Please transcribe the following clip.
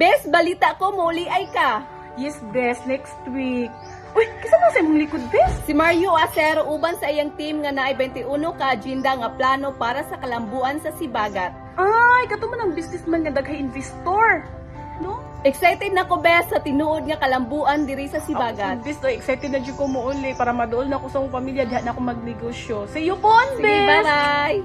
Bes, balita ko, muli ay ka. Yes, bes, next week. Uy, kisa mo sa imong likod, bes? Si Mario Acero uban sa iyang team nga naay 21 ka agenda nga plano para sa kalambuan sa Sibagat. Ay, kato man ang businessman nga daghay investor. No? Excited na ko, Bes, sa tinuod nga kalambuan diri sa Sibagat. Bes, excited na dyan ko mo uli para madool na ko sa akong pamilya, diha na ako magnegosyo. See you po, Sige, bes! bye-bye!